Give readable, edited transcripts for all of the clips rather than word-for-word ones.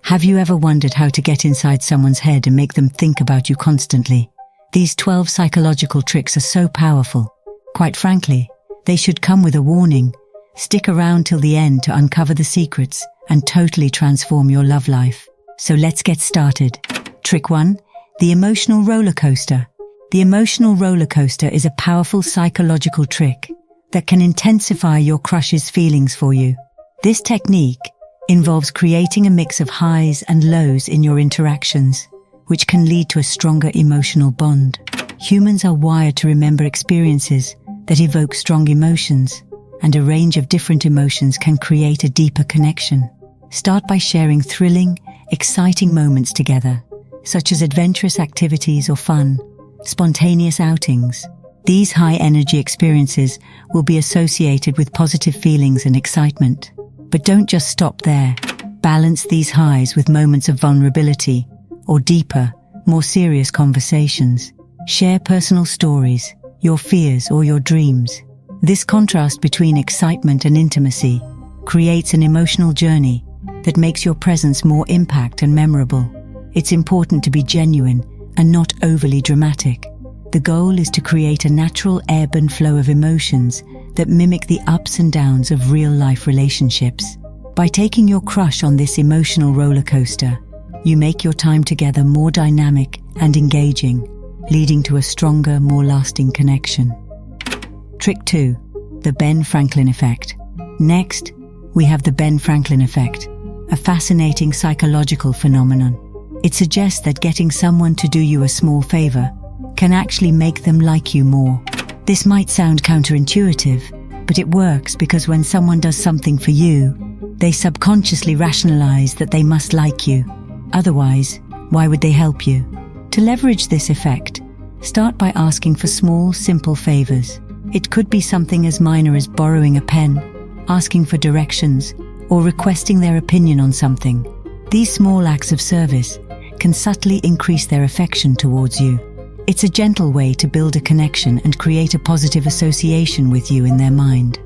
Have you ever wondered how to get inside someone's head and make them think about you constantly? These 12 psychological tricks are so powerful. Quite frankly, they should come with a warning. Stick around till the end to uncover the secrets and totally transform your love life. So let's get started. Trick 1. The emotional roller coaster. The emotional roller coaster is a powerful psychological trick that can intensify your crush's feelings for you. This technique involves creating a mix of highs and lows in your interactions, which can lead to a stronger emotional bond. Humans are wired to remember experiences that evoke strong emotions, and a range of different emotions can create a deeper connection. Start by sharing thrilling, exciting moments together, such as adventurous activities or fun, spontaneous outings. These high-energy experiences will be associated with positive feelings and excitement. But don't just stop there. Balance these highs with moments of vulnerability or deeper, more serious conversations. Share personal stories, your fears or your dreams. This contrast between excitement and intimacy creates an emotional journey that makes your presence more impact and memorable. It's important to be genuine and not overly dramatic. The goal is to create a natural ebb and flow of emotions that mimic the ups and downs of real-life relationships. By taking your crush on this emotional roller coaster, you make your time together more dynamic and engaging, leading to a stronger, more lasting connection. Trick 2. The Ben Franklin Effect. Next, we have the Ben Franklin Effect, a fascinating psychological phenomenon. It suggests that getting someone to do you a small favor can actually make them like you more. This might sound counterintuitive, but it works because when someone does something for you, they subconsciously rationalize that they must like you. Otherwise, why would they help you? To leverage this effect, start by asking for small, simple favors. It could be something as minor as borrowing a pen, asking for directions, or requesting their opinion on something. These small acts of service can subtly increase their affection towards you. It's a gentle way to build a connection and create a positive association with you in their mind.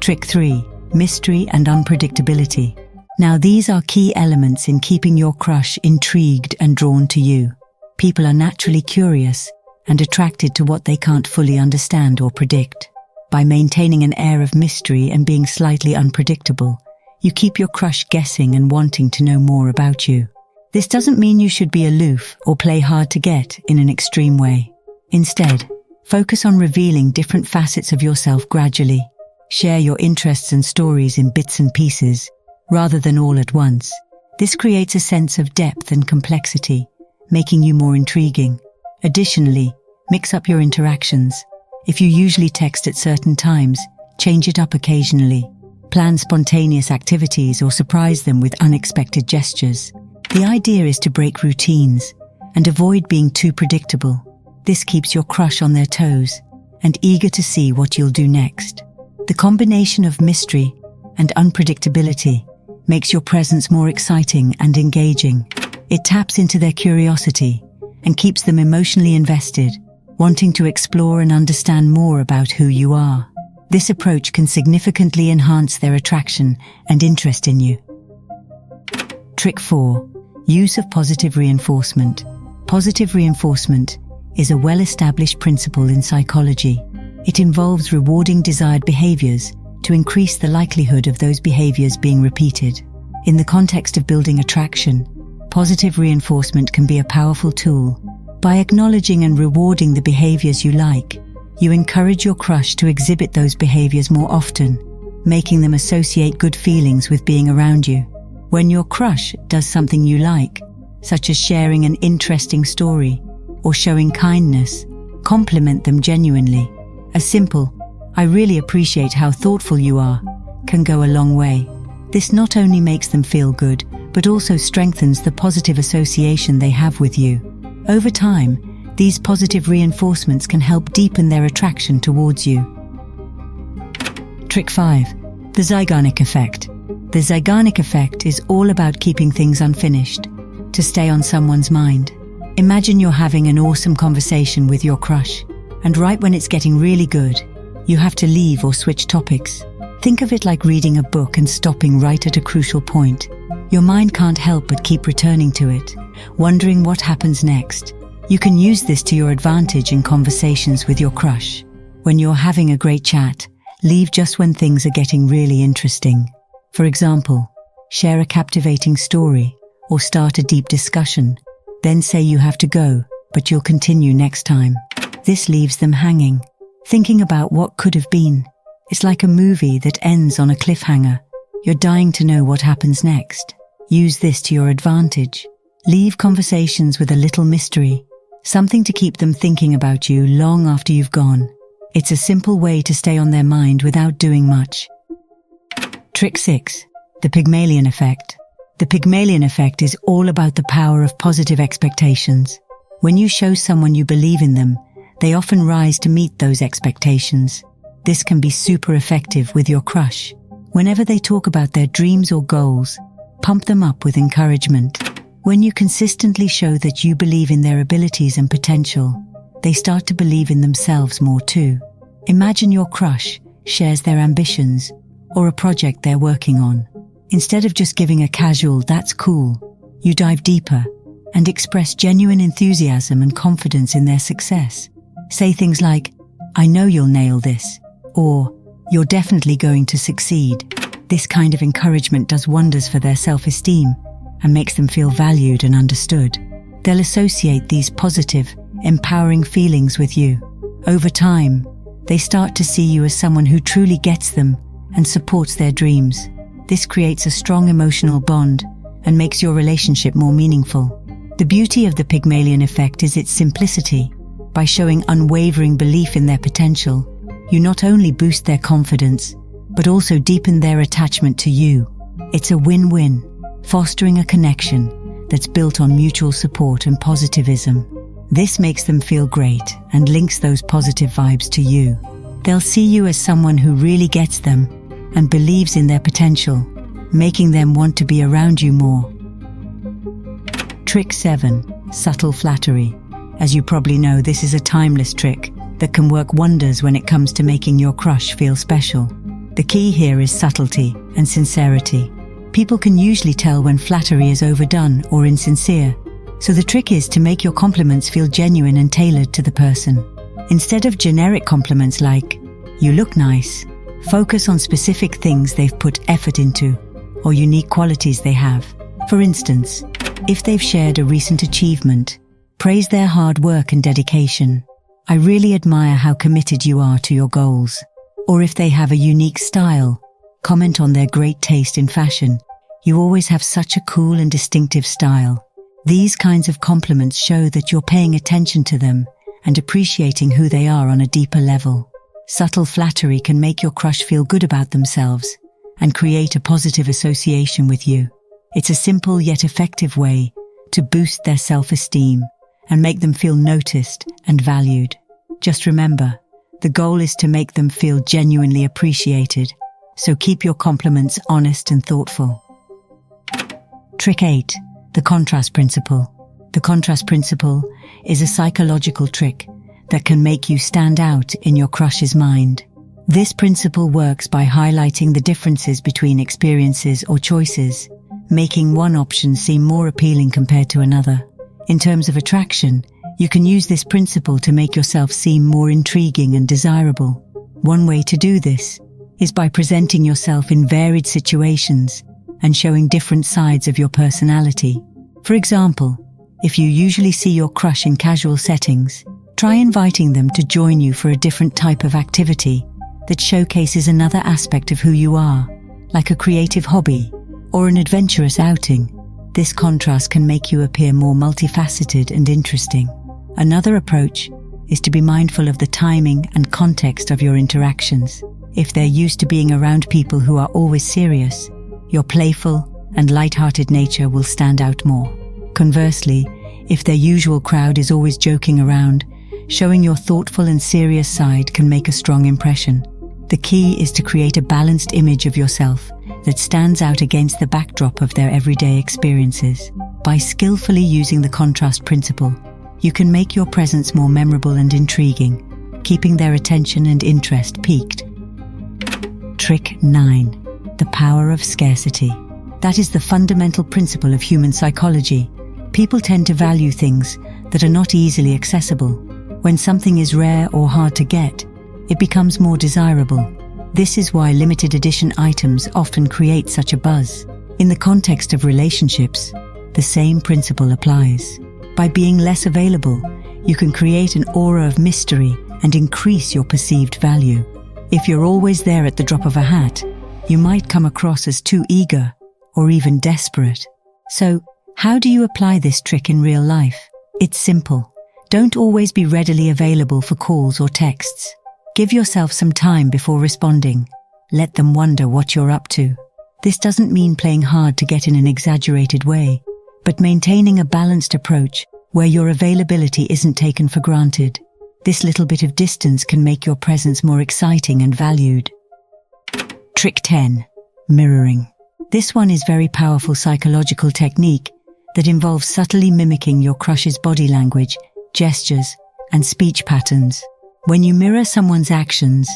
Trick 3. Mystery and unpredictability. Now these are key elements in keeping your crush intrigued and drawn to you. People are naturally curious and attracted to what they can't fully understand or predict. By maintaining an air of mystery and being slightly unpredictable, you keep your crush guessing and wanting to know more about you. This doesn't mean you should be aloof or play hard to get in an extreme way. Instead, focus on revealing different facets of yourself gradually. Share your interests and stories in bits and pieces, rather than all at once. This creates a sense of depth and complexity, making you more intriguing. Additionally, mix up your interactions. If you usually text at certain times, change it up occasionally. Plan spontaneous activities or surprise them with unexpected gestures. The idea is to break routines and avoid being too predictable. This keeps your crush on their toes and eager to see what you'll do next. The combination of mystery and unpredictability makes your presence more exciting and engaging. It taps into their curiosity and keeps them emotionally invested, wanting to explore and understand more about who you are. This approach can significantly enhance their attraction and interest in you. Trick 4. Use of positive reinforcement. Positive reinforcement is a well-established principle in psychology. It involves rewarding desired behaviors to increase the likelihood of those behaviors being repeated. In the context of building attraction, positive reinforcement can be a powerful tool. By acknowledging and rewarding the behaviors you like, you encourage your crush to exhibit those behaviors more often, making them associate good feelings with being around you. When your crush does something you like, such as sharing an interesting story or showing kindness, compliment them genuinely. A simple, "I really appreciate how thoughtful you are," can go a long way. This not only makes them feel good, but also strengthens the positive association they have with you. Over time, these positive reinforcements can help deepen their attraction towards you. Trick 5. The Zeigarnik Effect. The Zeigarnik Effect is all about keeping things unfinished, to stay on someone's mind. Imagine you're having an awesome conversation with your crush. And right when it's getting really good, you have to leave or switch topics. Think of it like reading a book and stopping right at a crucial point. Your mind can't help but keep returning to it, wondering what happens next. You can use this to your advantage in conversations with your crush. When you're having a great chat, leave just when things are getting really interesting. For example, share a captivating story or start a deep discussion. Then say you have to go, but you'll continue next time. This leaves them hanging, thinking about what could have been. It's like a movie that ends on a cliffhanger. You're dying to know what happens next. Use this to your advantage. Leave conversations with a little mystery, something to keep them thinking about you long after you've gone. It's a simple way to stay on their mind without doing much. Trick 6. The Pygmalion Effect. The Pygmalion Effect is all about the power of positive expectations. When you show someone you believe in them, they often rise to meet those expectations. This can be super effective with your crush. Whenever they talk about their dreams or goals, pump them up with encouragement. When you consistently show that you believe in their abilities and potential, they start to believe in themselves more too. Imagine your crush shares their ambitions or a project they're working on. Instead of just giving a casual "that's cool," you dive deeper and express genuine enthusiasm and confidence in their success. Say things like, "I know you'll nail this," or "You're definitely going to succeed." This kind of encouragement does wonders for their self-esteem and makes them feel valued and understood. They'll associate these positive, empowering feelings with you. Over time, they start to see you as someone who truly gets them and supports their dreams. This creates a strong emotional bond and makes your relationship more meaningful. The beauty of the Pygmalion Effect is its simplicity. By showing unwavering belief in their potential, you not only boost their confidence, but also deepen their attachment to you. It's a win-win, fostering a connection that's built on mutual support and positivism. This makes them feel great and links those positive vibes to you. They'll see you as someone who really gets them and believes in their potential, making them want to be around you more. Trick 7. Subtle Flattery. As you probably know, this is a timeless trick that can work wonders when it comes to making your crush feel special. The key here is subtlety and sincerity. People can usually tell when flattery is overdone or insincere, so the trick is to make your compliments feel genuine and tailored to the person. Instead of generic compliments like, "You look nice," focus on specific things they've put effort into or unique qualities they have. For instance, if they've shared a recent achievement, praise their hard work and dedication. "I really admire how committed you are to your goals." Or if they have a unique style, comment on their great taste in fashion. "You always have such a cool and distinctive style." These kinds of compliments show that you're paying attention to them and appreciating who they are on a deeper level. Subtle flattery can make your crush feel good about themselves and create a positive association with you. It's a simple yet effective way to boost their self-esteem and make them feel noticed and valued. Just remember, the goal is to make them feel genuinely appreciated, so keep your compliments honest and thoughtful. Trick 8. The Contrast Principle. The contrast principle is a psychological trick that can make you stand out in your crush's mind. This principle works by highlighting the differences between experiences or choices, making one option seem more appealing compared to another. In terms of attraction, you can use this principle to make yourself seem more intriguing and desirable. One way to do this is by presenting yourself in varied situations and showing different sides of your personality. For example, if you usually see your crush in casual settings, try inviting them to join you for a different type of activity that showcases another aspect of who you are, like a creative hobby or an adventurous outing. This contrast can make you appear more multifaceted and interesting. Another approach is to be mindful of the timing and context of your interactions. If they're used to being around people who are always serious, your playful and light-hearted nature will stand out more. Conversely, if their usual crowd is always joking around, showing your thoughtful and serious side can make a strong impression. The key is to create a balanced image of yourself that stands out against the backdrop of their everyday experiences. By skillfully using the contrast principle, you can make your presence more memorable and intriguing, keeping their attention and interest peaked. Trick 9. The power of scarcity. That is the fundamental principle of human psychology. People tend to value things that are not easily accessible. When something is rare or hard to get, it becomes more desirable. This is why limited edition items often create such a buzz. In the context of relationships, the same principle applies. By being less available, you can create an aura of mystery and increase your perceived value. If you're always there at the drop of a hat, you might come across as too eager or even desperate. So, how do you apply this trick in real life? It's simple. Don't always be readily available for calls or texts. Give yourself some time before responding. Let them wonder what you're up to. This doesn't mean playing hard to get in an exaggerated way, but maintaining a balanced approach where your availability isn't taken for granted. This little bit of distance can make your presence more exciting and valued. Trick 10. Mirroring. This one is a very powerful psychological technique that involves subtly mimicking your crush's body language, gestures, and speech patterns. When you mirror someone's actions,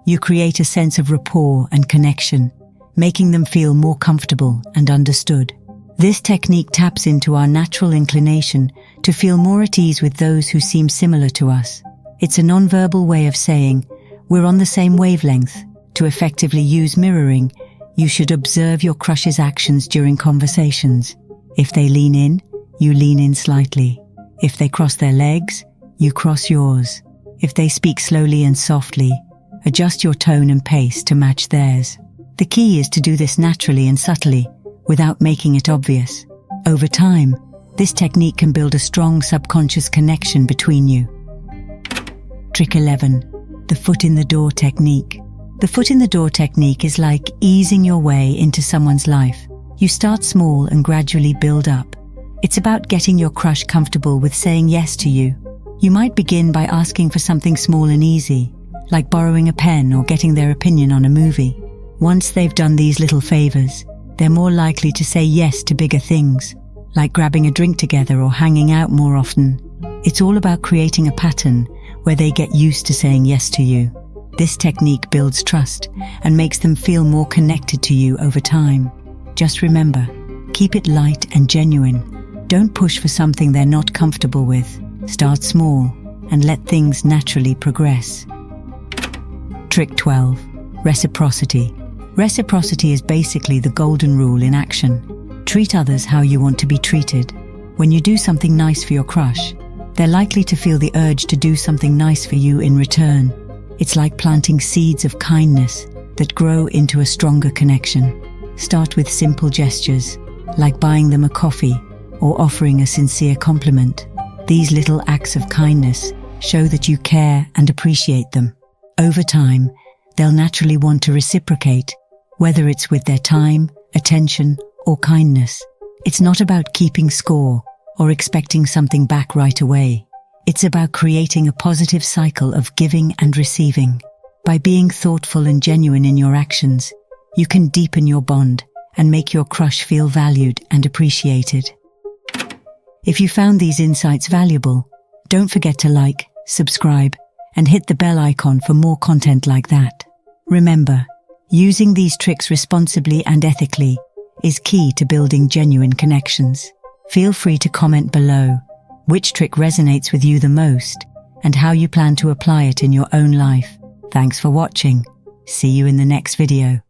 you create a sense of rapport and connection, making them feel more comfortable and understood. This technique taps into our natural inclination to feel more at ease with those who seem similar to us. It's a nonverbal way of saying, we're on the same wavelength. To effectively use mirroring, you should observe your crush's actions during conversations. If they lean in, you lean in slightly. If they cross their legs, you cross yours. If they speak slowly and softly, adjust your tone and pace to match theirs. The key is to do this naturally and subtly, without making it obvious. Over time, this technique can build a strong subconscious connection between you. Trick 11. The foot in the door technique. The foot in the door technique is like easing your way into someone's life. You start small and gradually build up. It's about getting your crush comfortable with saying yes to you. You might begin by asking for something small and easy, like borrowing a pen or getting their opinion on a movie. Once they've done these little favors, they're more likely to say yes to bigger things, like grabbing a drink together or hanging out more often. It's all about creating a pattern where they get used to saying yes to you. This technique builds trust and makes them feel more connected to you over time. Just remember, keep it light and genuine. Don't push for something they're not comfortable with. Start small and let things naturally progress. Trick 12. Reciprocity. Reciprocity is basically the golden rule in action. Treat others how you want to be treated. When you do something nice for your crush, they're likely to feel the urge to do something nice for you in return. It's like planting seeds of kindness that grow into a stronger connection. Start with simple gestures, like buying them a coffee or offering a sincere compliment. These little acts of kindness show that you care and appreciate them. Over time, they'll naturally want to reciprocate, whether it's with their time, attention, or kindness. It's not about keeping score or expecting something back right away. It's about creating a positive cycle of giving and receiving. By being thoughtful and genuine in your actions, you can deepen your bond and make your crush feel valued and appreciated. If you found these insights valuable, don't forget to like, subscribe, and hit the bell icon for more content like that. Remember, using these tricks responsibly and ethically is key to building genuine connections. Feel free to comment below which trick resonates with you the most and how you plan to apply it in your own life. Thanks for watching. See you in the next video.